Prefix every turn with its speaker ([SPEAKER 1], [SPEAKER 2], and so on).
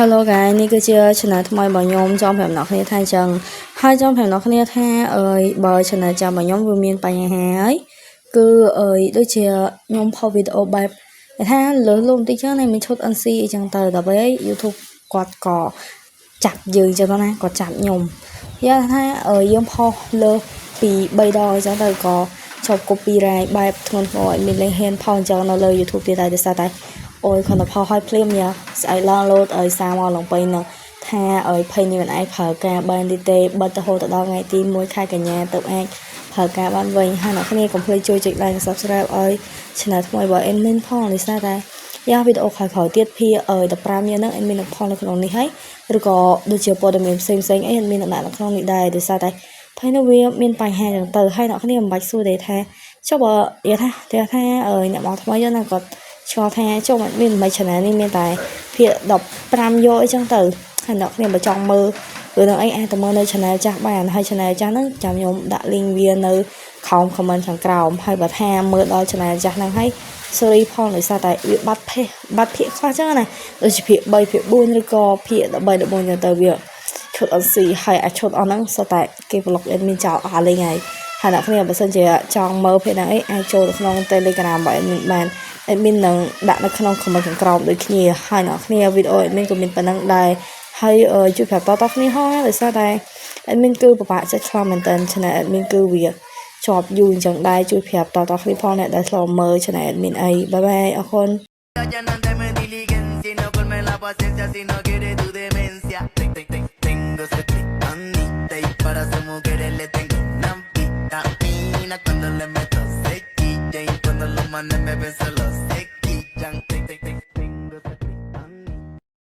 [SPEAKER 1] Hello កាយនេះគឺជា channel ថ្មីរបស់ខ្ញុំចង់ប្រាប់អ្នកគ្នាថាអញ្ចឹងហើយចង់ប្រាប់អ្នកគ្នាថាបើ channel ចាំរបស់ខ្ញុំវាមានបញ្ហាហើយគឺដូចជាខ្ញុំផុសវីដេអូបែបថាលើសលំតិចចឹងណាមានឈុត NC អញ្ចឹងទៅដល់ពេល YouTube គាត់ក៏ចាប់យើងអញ្ចឹងណាគាត់ចាប់ខ្ញុំយ៉ាងថាយើងផុសលើសពី3ដងអញ្ចឹងទៅក៏ជាប់ copyright បែបធ្ងន់ធ្ងរឲ្យមានលេងហ៊ានផុសអញ្ចឹងនៅលើ YouTube ទៀតតែតែអូយគាត់ទៅផុសឲ្យភ្លាមយ៉ាស្អែកឡើងលោតឲ្យសារមកឡើងពេញនឹងថាឲ្យភ័យនេះមិនអាចប្រើការបានទេបិទទៅហូតដល់ថ្ងៃទី1ខែកញ្ញាទៅអាចប្រើការបានវិញហើយអ្នកគ្នាកុំភ្លេចជួយចុច like និង subscribe ឲ្យ channel ថ្មីរបស់ admin ផងនេះស្អាតតែយ៉ាងវីដេអូក្រោយៗទៀតភា15នាក់ហ្នឹង admin នឹងផងនៅក្នុងនេះហើយឬក៏ដូចជាព័ត៌មានផ្សេងៗអី admin នឹងដាក់នៅក្នុងនេះដែរដោយសារតែភ័យនោះវាមានបញ្ហាចឹងទៅហើយអ្នកគ្នាមិនបាច់សួរទេថាចុះបើនិយាយថាអ្នកមកថ្មីហ្នឹងគាត់ឆ្ងល់ថាចុះមានមិន channel នេះមានតែភាគ15យកអីចឹងទៅហើយអ្នកគ្នាបើចង់មើលឬនឹងអីអាចទៅមើលនៅ channel ចាស់បានហើយ channel ចាស់ហ្នឹងចាំខ្ញុំដាក់ link វានៅក្រោម comment ខាងក្រោមហើយបើថាមើលដល់ channel ចាស់ហ្នឹងហើយ sorry ផងដោយសារតែវាបាត់ភាគខ្លះចឹងណាដូចជាភាគ3ភាគ4ឬក៏ភាគ13 14ចឹងទៅវាឈុត NC ហើយអាចឈុតអស់ហ្នឹងសុទ្ធតែគេ block admin ចោលអស់លេងហើយអ្នកគ្នាបើសិនជាចង់មើលភាគហ្នឹងអីអាចចូលទៅក្នុង Telegram របស់ admin បាន admin នឹងដាក់នៅក្នុង comment ខាងក្រោមដូចគ្នាហើយអ្នកគ្នាវីដេអូ admin ក៏មានប៉ុណ្ណឹងដែរហើយជួយប្រាប់តគ្នាហោះដោយសារតែ admin គឺពិបាកចិត្តខ្លាំងមែនតើ channel admin គឺវាជាប់យូរអញ្ចឹងដែរជួយប្រាប់តគ្នាផងអ្នកដែលធ្លាប់មើល channel admin អីបាយបាយអរគុណ Para su mujeres le tengo una vitamina cuando le meto sequilla y cuando lo mande me beso